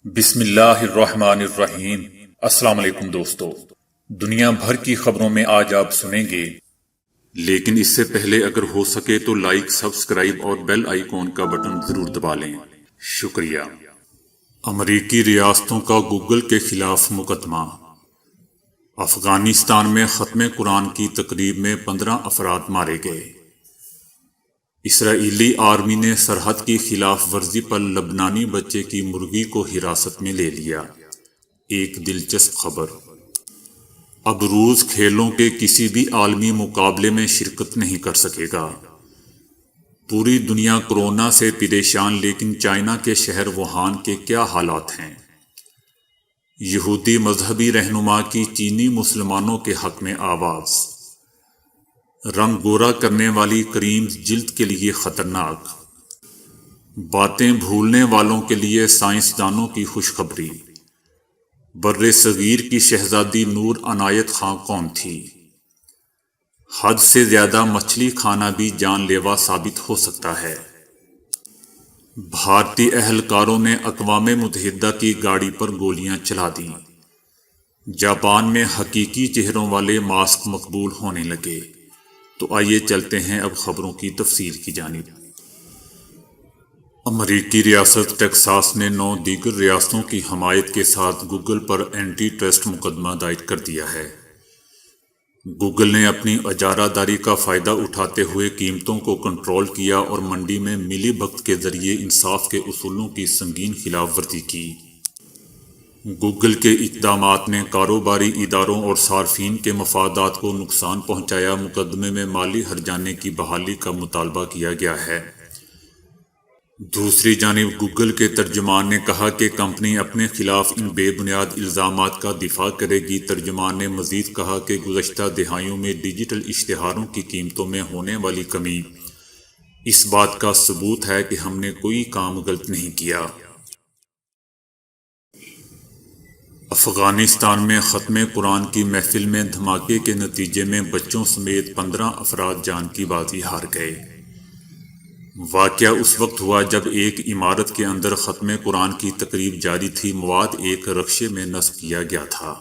بسم اللہ الرحمن الرحیم۔ السلام علیکم دوستو، دنیا بھر کی خبروں میں آج آپ سنیں گے، لیکن اس سے پہلے اگر ہو سکے تو لائک، سبسکرائب اور بیل آئیکن کا بٹن ضرور دبا لیں۔ شکریہ۔ امریکی ریاستوں کا گوگل کے خلاف مقدمہ۔ افغانستان میں ختم قرآن کی تقریب میں 15 افراد مارے گئے۔ اسرائیلی آرمی نے سرحد کی خلاف ورزی پر لبنانی بچے کی مرغی کو حراست میں لے لیا۔ ایک دلچسپ خبر، اب روس کھیلوں کے کسی بھی عالمی مقابلے میں شرکت نہیں کر سکے گا۔ پوری دنیا کورونا سے پریشان، لیکن چائنا کے شہر ووہان کے کیا حالات ہیں؟ یہودی مذہبی رہنما کی چینی مسلمانوں کے حق میں آواز۔ رنگ گورا کرنے والی کریمز جلد کے لیے خطرناک۔ باتیں بھولنے والوں کے لیے سائنسدانوں کی خوشخبری۔ بر صغیر کی شہزادی نور عنایت خاں کون تھی؟ حد سے زیادہ مچھلی کھانا بھی جان لیوا ثابت ہو سکتا ہے۔ بھارتی اہلکاروں نے اقوام متحدہ کی گاڑی پر گولیاں چلا دیں۔ جاپان میں حقیقی چہروں والے ماسک مقبول ہونے لگے۔ تو آئیے چلتے ہیں اب خبروں کی تفصیل کی جانب۔ امریکی ریاست ٹیکساس نے 9 دیگر ریاستوں کی حمایت کے ساتھ گوگل پر اینٹی ٹرسٹ مقدمہ دائر کر دیا ہے۔ گوگل نے اپنی اجارہ داری کا فائدہ اٹھاتے ہوئے قیمتوں کو کنٹرول کیا اور منڈی میں ملی بھگت کے ذریعے انصاف کے اصولوں کی سنگین خلاف ورزی کی۔ گوگل کے اقدامات نے کاروباری اداروں اور صارفین کے مفادات کو نقصان پہنچایا۔ مقدمے میں مالی ہرجانے کی بحالی کا مطالبہ کیا گیا ہے۔ دوسری جانب گوگل کے ترجمان نے کہا کہ کمپنی اپنے خلاف ان بے بنیاد الزامات کا دفاع کرے گی۔ ترجمان نے مزید کہا کہ گزشتہ دہائیوں میں ڈیجیٹل اشتہاروں کی قیمتوں میں ہونے والی کمی اس بات کا ثبوت ہے کہ ہم نے کوئی کام غلط نہیں کیا۔ افغانستان میں ختم قرآن کی محفل میں دھماکے کے نتیجے میں بچوں سمیت 15 افراد جان کی بازی ہار گئے۔ واقعہ اس وقت ہوا جب ایک عمارت کے اندر ختم قرآن کی تقریب جاری تھی۔ مواد ایک رکشے میں نصب کیا گیا تھا۔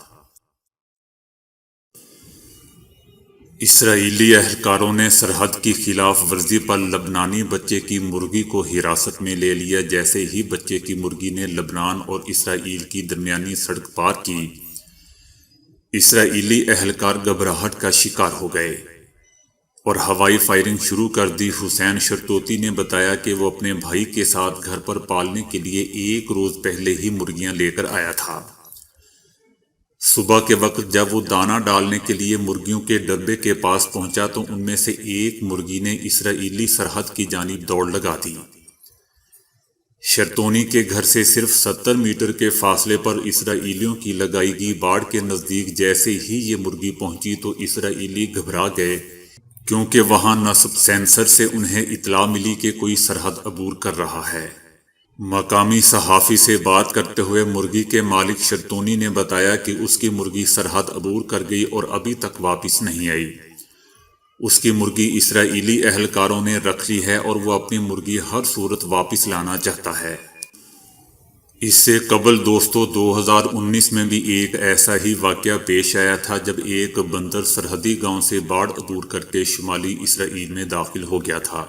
اسرائیلی اہلکاروں نے سرحد کی خلاف ورزی پر لبنانی بچے کی مرغی کو حراست میں لے لیا۔ جیسے ہی بچے کی مرغی نے لبنان اور اسرائیل کی درمیانی سڑک پار کی، اسرائیلی اہلکار گھبراہٹ کا شکار ہو گئے اور ہوائی فائرنگ شروع کر دی۔ حسین شرطوتی نے بتایا کہ وہ اپنے بھائی کے ساتھ گھر پر پالنے کے لیے 1 روز پہلے ہی مرغیاں لے کر آیا تھا۔ صبح کے وقت جب وہ دانہ ڈالنے کے لیے مرغیوں کے ڈبے کے پاس پہنچا تو ان میں سے ایک مرغی نے اسرائیلی سرحد کی جانب دوڑ لگا دی۔ شرطونی کے گھر سے صرف 70 میٹر کے فاصلے پر اسرائیلیوں کی لگائی گئی باڑ کے نزدیک جیسے ہی یہ مرغی پہنچی تو اسرائیلی گھبرا گئے، کیونکہ وہاں نصب سینسر سے انہیں اطلاع ملی کہ کوئی سرحد عبور کر رہا ہے۔ مقامی صحافی سے بات کرتے ہوئے مرغی کے مالک شرطونی نے بتایا کہ اس کی مرغی سرحد عبور کر گئی اور ابھی تک واپس نہیں آئی۔ اس کی مرغی اسرائیلی اہلکاروں نے رکھ لی ہے اور وہ اپنی مرغی ہر صورت واپس لانا چاہتا ہے۔ اس سے قبل دوستو 2019 میں بھی ایک ایسا ہی واقعہ پیش آیا تھا جب ایک بندر سرحدی گاؤں سے باڑ عبور کر کے شمالی اسرائیل میں داخل ہو گیا تھا،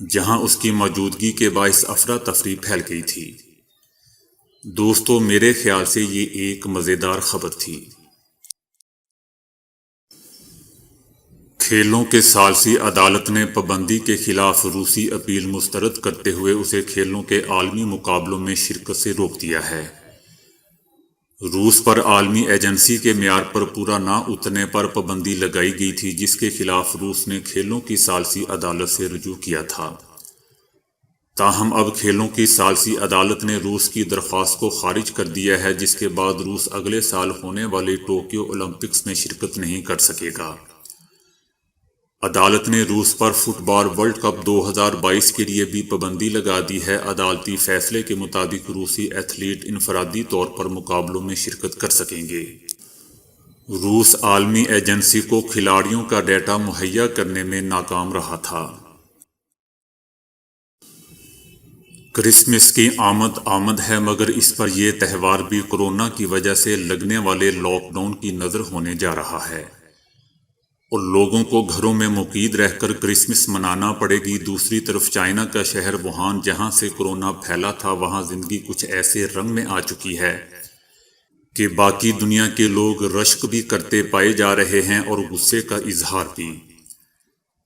جہاں اس کی موجودگی کے باعث افراتفری پھیل گئی تھی۔ دوستو میرے خیال سے یہ ایک مزیدار خبر تھی۔ کھیلوں کے ثالثی عدالت نے پابندی کے خلاف روسی اپیل مسترد کرتے ہوئے اسے کھیلوں کے عالمی مقابلوں میں شرکت سے روک دیا ہے۔ روس پر عالمی ایجنسی کے معیار پر پورا نہ اترنے پر پابندی لگائی گئی تھی، جس کے خلاف روس نے کھیلوں کی ثالثی عدالت سے رجوع کیا تھا۔ تاہم اب کھیلوں کی ثالثی عدالت نے روس کی درخواست کو خارج کر دیا ہے، جس کے بعد روس اگلے سال ہونے والے ٹوکیو اولمپکس میں شرکت نہیں کر سکے گا۔ عدالت نے روس پر فٹ بال ورلڈ کپ 2022 کے لیے بھی پابندی لگا دی ہے۔ عدالتی فیصلے کے مطابق روسی ایتھلیٹ انفرادی طور پر مقابلوں میں شرکت کر سکیں گے۔ روس عالمی ایجنسی کو کھلاڑیوں کا ڈیٹا مہیا کرنے میں ناکام رہا تھا۔ کرسمس کی آمد ہے، مگر اس پر یہ تہوار بھی کورونا کی وجہ سے لگنے والے لاک ڈاؤن کی نظر ہونے جا رہا ہے اور لوگوں کو گھروں میں مقید رہ کر کرسمس منانا پڑے گی۔ دوسری طرف چائنا کا شہر ووہان، جہاں سے کورونا پھیلا تھا، وہاں زندگی کچھ ایسے رنگ میں آ چکی ہے کہ باقی دنیا کے لوگ رشک بھی کرتے پائے جا رہے ہیں اور غصے کا اظہار بھی،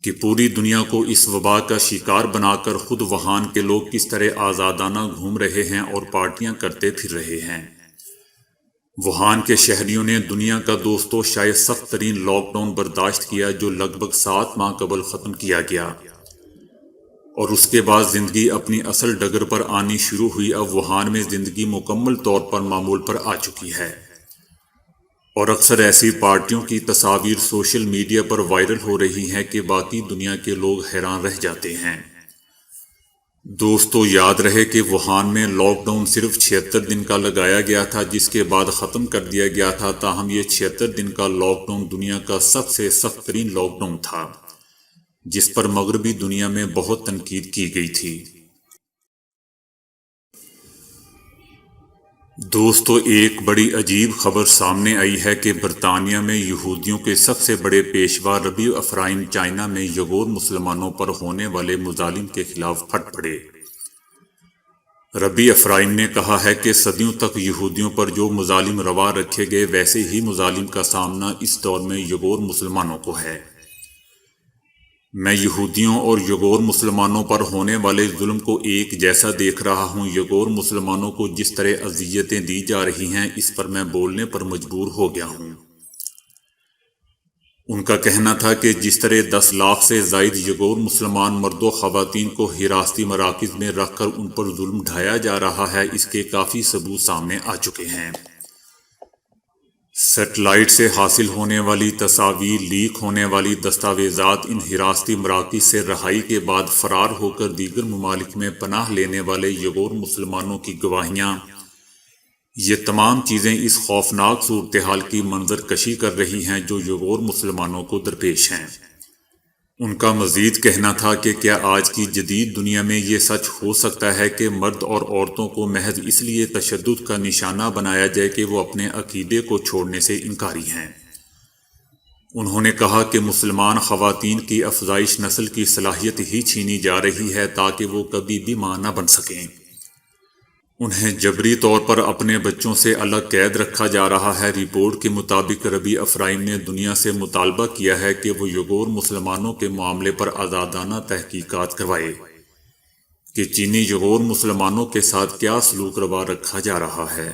کہ پوری دنیا کو اس وبا کا شکار بنا کر خود ووہان کے لوگ کس طرح آزادانہ گھوم رہے ہیں اور پارٹیاں کرتے پھر رہے ہیں۔ ووہان کے شہریوں نے دنیا کا دوستوں شاید سخت ترین لاک ڈاؤن برداشت کیا، جو لگ بھگ 7 ماہ قبل ختم کیا گیا، اور اس کے بعد زندگی اپنی اصل ڈگر پر آنی شروع ہوئی۔ اب ووہان میں زندگی مکمل طور پر معمول پر آ چکی ہے، اور اکثر ایسی پارٹیوں کی تصاویر سوشل میڈیا پر وائرل ہو رہی ہیں کہ باقی دنیا کے لوگ حیران رہ جاتے ہیں۔ دوستو، یاد رہے کہ ووہان میں لاک ڈاؤن صرف 76 دن کا لگایا گیا تھا، جس کے بعد ختم کر دیا گیا تھا۔ تاہم یہ 76 دن کا لاک ڈاؤن دنیا کا سب سے سخت ترین لاک ڈاؤن تھا، جس پر مغربی دنیا میں بہت تنقید کی گئی تھی۔ دوستو، ایک بڑی عجیب خبر سامنے آئی ہے کہ برطانیہ میں یہودیوں کے سب سے بڑے پیشوا ربیع افرایم چائنا میں یگور مسلمانوں پر ہونے والے مظالم کے خلاف پھٹ پڑے۔ ربیع افرایم نے کہا ہے کہ صدیوں تک یہودیوں پر جو مظالم روا رکھے گئے، ویسے ہی مظالم کا سامنا اس دور میں یگور مسلمانوں کو ہے۔ میں یہودیوں اور یگور مسلمانوں پر ہونے والے ظلم کو ایک جیسا دیکھ رہا ہوں۔ یگور مسلمانوں کو جس طرح اذیتیں دی جا رہی ہیں، اس پر میں بولنے پر مجبور ہو گیا ہوں۔ ان کا کہنا تھا کہ جس طرح 10 لاکھ سے زائد یگور مسلمان مرد و خواتین کو حراستی مراکز میں رکھ کر ان پر ظلم ڈھایا جا رہا ہے، اس کے کافی ثبوت سامنے آ چکے ہیں۔ سیٹلائٹ سے حاصل ہونے والی تصاویر، لیک ہونے والی دستاویزات، ان حراستی مراکز سے رہائی کے بعد فرار ہو کر دیگر ممالک میں پناہ لینے والے یگور مسلمانوں کی گواہیاں، یہ تمام چیزیں اس خوفناک صورتحال کی منظر کشی کر رہی ہیں جو یگور مسلمانوں کو درپیش ہیں۔ ان کا مزید کہنا تھا کہ کیا آج کی جدید دنیا میں یہ سچ ہو سکتا ہے کہ مرد اور عورتوں کو محض اس لیے تشدد کا نشانہ بنایا جائے کہ وہ اپنے عقیدے کو چھوڑنے سے انکاری ہیں۔ انہوں نے کہا کہ مسلمان خواتین کی افزائش نسل کی صلاحیت ہی چھینی جا رہی ہے تاکہ وہ کبھی بھی ماں نہ بن سکیں۔ انہیں جبری طور پر اپنے بچوں سے الگ قید رکھا جا رہا ہے۔ رپورٹ کے مطابق ربیع افرایم نے دنیا سے مطالبہ کیا ہے کہ وہ یگور مسلمانوں کے معاملے پر آزادانہ تحقیقات کروائے کہ چینی یگور مسلمانوں کے ساتھ کیا سلوک روا رکھا جا رہا ہے۔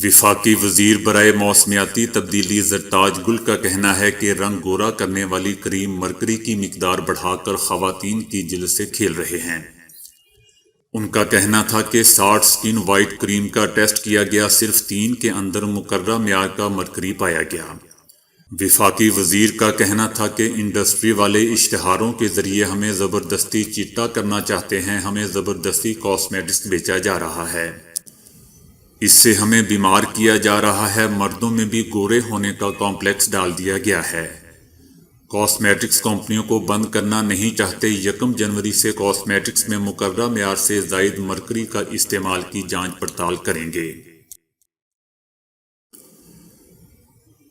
وفاقی وزیر برائے موسمیاتی تبدیلی زرتاج گل کا کہنا ہے کہ رنگ گورا کرنے والی کریم مرکری کی مقدار بڑھا کر خواتین کی جلد سے کھیل رہے ہیں۔ ان کا کہنا تھا کہ 60 سکن وائٹ کریم کا ٹیسٹ کیا گیا، صرف 3 کے اندر مقررہ معیار کا مرکری پایا گیا۔ وفاقی وزیر کا کہنا تھا کہ انڈسٹری والے اشتہاروں کے ذریعے ہمیں زبردستی چٹا کرنا چاہتے ہیں، ہمیں زبردستی کاسمیٹکس بیچا جا رہا ہے، اس سے ہمیں بیمار کیا جا رہا ہے۔ مردوں میں بھی گورے ہونے کا کمپلیکس ڈال دیا گیا ہے۔ کاسمیٹکس کمپنیوں کو بند کرنا نہیں چاہتے۔ 1 جنوری سے کاسمیٹکس میں مقررہ معیار سے زائد مرکری کا استعمال کی جانچ پڑتال کریں گے۔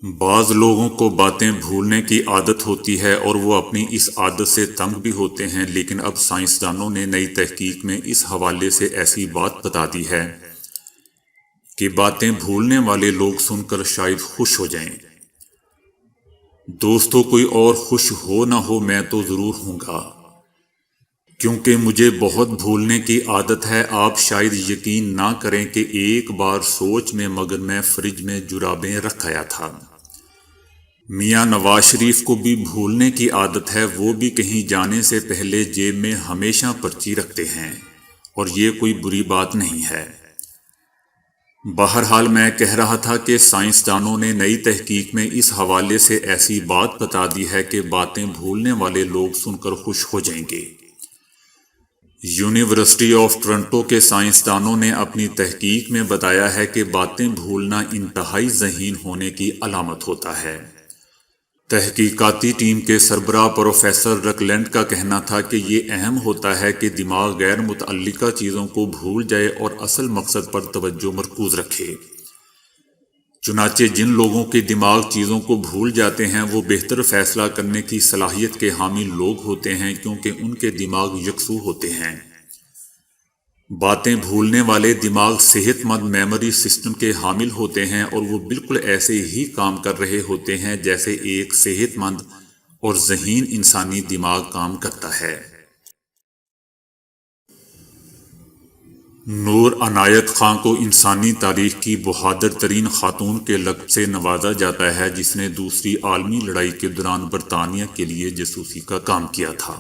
بعض لوگوں کو باتیں بھولنے کی عادت ہوتی ہے اور وہ اپنی اس عادت سے تنگ بھی ہوتے ہیں، لیکن اب سائنسدانوں نے نئی تحقیق میں اس حوالے سے ایسی بات بتا دی ہے کہ باتیں بھولنے والے لوگ سن کر شاید خوش ہو جائیں۔ دوستو، کوئی اور خوش ہو نہ ہو، میں تو ضرور ہوں گا، کیونکہ مجھے بہت بھولنے کی عادت ہے۔ آپ شاید یقین نہ کریں کہ ایک بار سوچ میں مگر میں فریج میں جرابیں رکھ آیا تھا۔ میاں نواز شریف کو بھی بھولنے کی عادت ہے، وہ بھی کہیں جانے سے پہلے جیب میں ہمیشہ پرچی رکھتے ہیں، اور یہ کوئی بری بات نہیں ہے۔ بہرحال میں کہہ رہا تھا کہ سائنسدانوں نے نئی تحقیق میں اس حوالے سے ایسی بات بتا دی ہے کہ باتیں بھولنے والے لوگ سن کر خوش ہو جائیں گے۔ یونیورسٹی آف ٹورنٹو کے سائنسدانوں نے اپنی تحقیق میں بتایا ہے کہ باتیں بھولنا انتہائی ذہین ہونے کی علامت ہوتا ہے۔ تحقیقاتی ٹیم کے سربراہ پروفیسر رکلینڈ کا کہنا تھا کہ یہ اہم ہوتا ہے کہ دماغ غیر متعلقہ چیزوں کو بھول جائے اور اصل مقصد پر توجہ مرکوز رکھے۔ چنانچہ جن لوگوں کے دماغ چیزوں کو بھول جاتے ہیں وہ بہتر فیصلہ کرنے کی صلاحیت کے حامل لوگ ہوتے ہیں، کیونکہ ان کے دماغ یکسو ہوتے ہیں۔ باتیں بھولنے والے دماغ صحت مند میموری سسٹم کے حامل ہوتے ہیں اور وہ بالکل ایسے ہی کام کر رہے ہوتے ہیں جیسے ایک صحت مند اور ذہین انسانی دماغ کام کرتا ہے۔ نور عنایت خان کو انسانی تاریخ کی بہادر ترین خاتون کے لقب سے نوازا جاتا ہے، جس نے دوسری عالمی لڑائی کے دوران برطانیہ کے لیے جاسوسی کا کام کیا تھا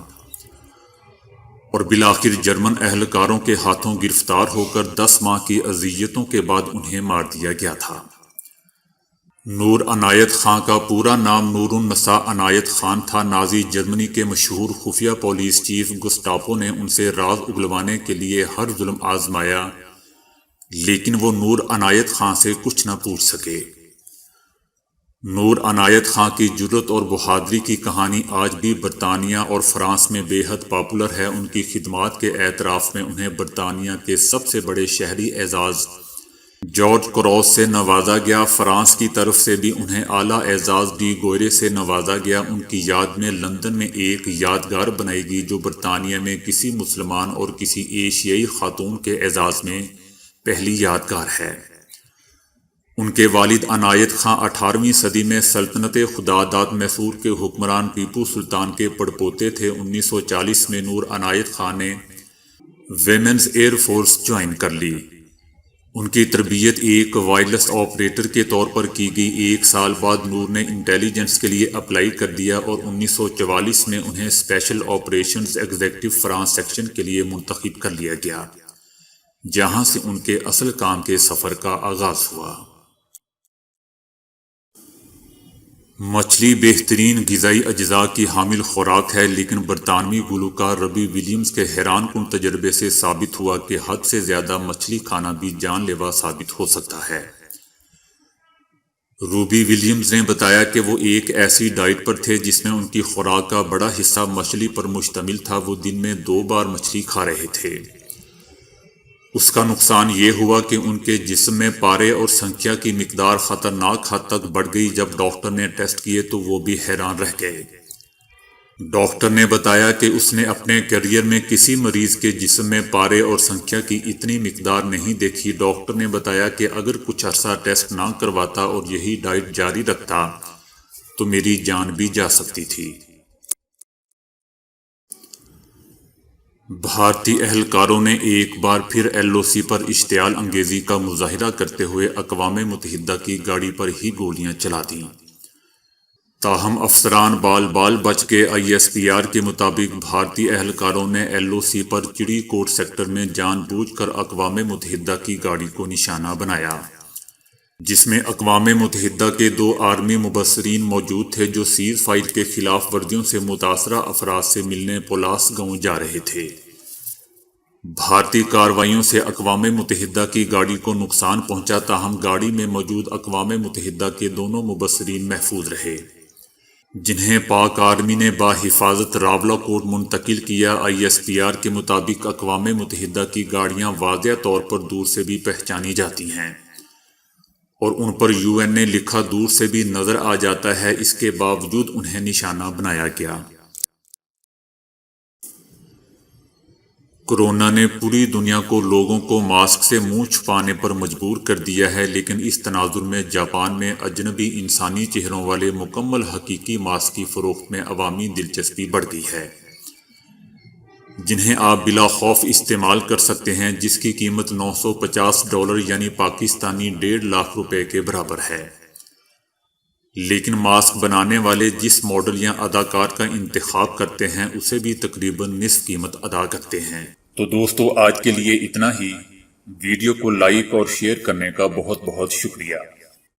اور بالآخر جرمن اہلکاروں کے ہاتھوں گرفتار ہو کر 10 ماہ کی اذیتوں کے بعد انہیں مار دیا گیا تھا۔ نور عنایت خان کا پورا نام نور النساء عنایت خان تھا۔ نازی جرمنی کے مشہور خفیہ پولیس چیف گسٹاپو نے ان سے راز اگلوانے کے لیے ہر ظلم آزمایا، لیکن وہ نور عنایت خان سے کچھ نہ پوچھ سکے۔ نور عنایت خان کی جرأت اور بہادری کی کہانی آج بھی برطانیہ اور فرانس میں بے حد پاپولر ہے۔ ان کی خدمات کے اعتراف میں انہیں برطانیہ کے سب سے بڑے شہری اعزاز جارج کراس سے نوازا گیا۔ فرانس کی طرف سے بھی انہیں اعلیٰ اعزاز ڈی گوئرے سے نوازا گیا۔ ان کی یاد میں لندن میں ایک یادگار بنائی گئی جو برطانیہ میں کسی مسلمان اور کسی ایشیائی خاتون کے اعزاز میں پہلی یادگار ہے۔ ان کے والد عنایت خان 18ویں صدی میں سلطنت خداداد میسور کے حکمران ٹیپو سلطان کے پڑپوتے تھے۔ 1940 میں نور عنایت خان نے ویمنز ایئر فورس جوائن کر لی۔ ان کی تربیت ایک وائرلیس آپریٹر کے طور پر کی گئی۔ 1 سال بعد نور نے انٹیلیجنس کے لیے اپلائی کر دیا اور 1944 میں انہیں special operations executive France section کے لیے منتخب کر لیا گیا، جہاں سے ان کے اصل کام کے سفر کا آغاز ہوا۔ مچھلی بہترین غذائی اجزاء کی حامل خوراک ہے، لیکن برطانوی گلوکار ربی ولیمز کے حیران کن تجربے سے ثابت ہوا کہ حد سے زیادہ مچھلی کھانا بھی جان لیوا ثابت ہو سکتا ہے۔ روبی ولیمز نے بتایا کہ وہ ایک ایسی ڈائٹ پر تھے جس میں ان کی خوراک کا بڑا حصہ مچھلی پر مشتمل تھا۔ وہ دن میں 2 بار مچھلی کھا رہے تھے۔ اس کا نقصان یہ ہوا کہ ان کے جسم میں پارے اور سنکھیا کی مقدار خطرناک حد تک بڑھ گئی۔ جب ڈاکٹر نے ٹیسٹ کیے تو وہ بھی حیران رہ گئے۔ ڈاکٹر نے بتایا کہ اس نے اپنے کیریئر میں کسی مریض کے جسم میں پارے اور سنکھیا کی اتنی مقدار نہیں دیکھی۔ ڈاکٹر نے بتایا کہ اگر کچھ عرصہ ٹیسٹ نہ کرواتا اور یہی ڈائٹ جاری رکھتا تو میری جان بھی جا سکتی تھی۔ بھارتی اہلکاروں نے ایک بار پھر LOC پر اشتعال انگیزی کا مظاہرہ کرتے ہوئے اقوام متحدہ کی گاڑی پر ہی گولیاں چلا دیں۔ تاہم افسران بال بچ گئے۔ ISPR کے مطابق بھارتی اہلکاروں نے LOC پر چڑی کوٹ سیکٹر میں جان بوجھ کر اقوام متحدہ کی گاڑی کو نشانہ بنایا، جس میں اقوام متحدہ کے 2 آرمی مبصرین موجود تھے جو سیز فائر کے خلاف ورزیوں سے متاثرہ افراد سے ملنے پولاس گاؤں جا رہے تھے۔ بھارتی کارروائیوں سے اقوام متحدہ کی گاڑی کو نقصان پہنچا، تاہم گاڑی میں موجود اقوام متحدہ کے دونوں مبصرین محفوظ رہے، جنہیں پاک آرمی نے بحفاظت راولاکوٹ منتقل کیا۔ ISPR کے مطابق اقوام متحدہ کی گاڑیاں واضح طور پر دور سے بھی پہچانی جاتی ہیں اور ان پر UN نے لکھا دور سے بھی نظر آ جاتا ہے۔ اس کے باوجود انہیں نشانہ بنایا گیا۔ کورونا نے پوری دنیا کو لوگوں کو ماسک سے منہ چھپانے پر مجبور کر دیا ہے، لیکن اس تناظر میں جاپان میں اجنبی انسانی چہروں والے مکمل حقیقی ماسک کی فروخت میں عوامی دلچسپی بڑھ گئی ہے، جنہیں آپ بلا خوف استعمال کر سکتے ہیں، جس کی قیمت $950 یعنی پاکستانی 1.5 لاکھ روپے کے برابر ہے۔ لیکن ماسک بنانے والے جس ماڈل یا اداکار کا انتخاب کرتے ہیں اسے بھی تقریباً نصف قیمت ادا کرتے ہیں۔ تو دوستو آج کے لیے اتنا ہی۔ ویڈیو کو لائک اور شیئر کرنے کا بہت بہت شکریہ۔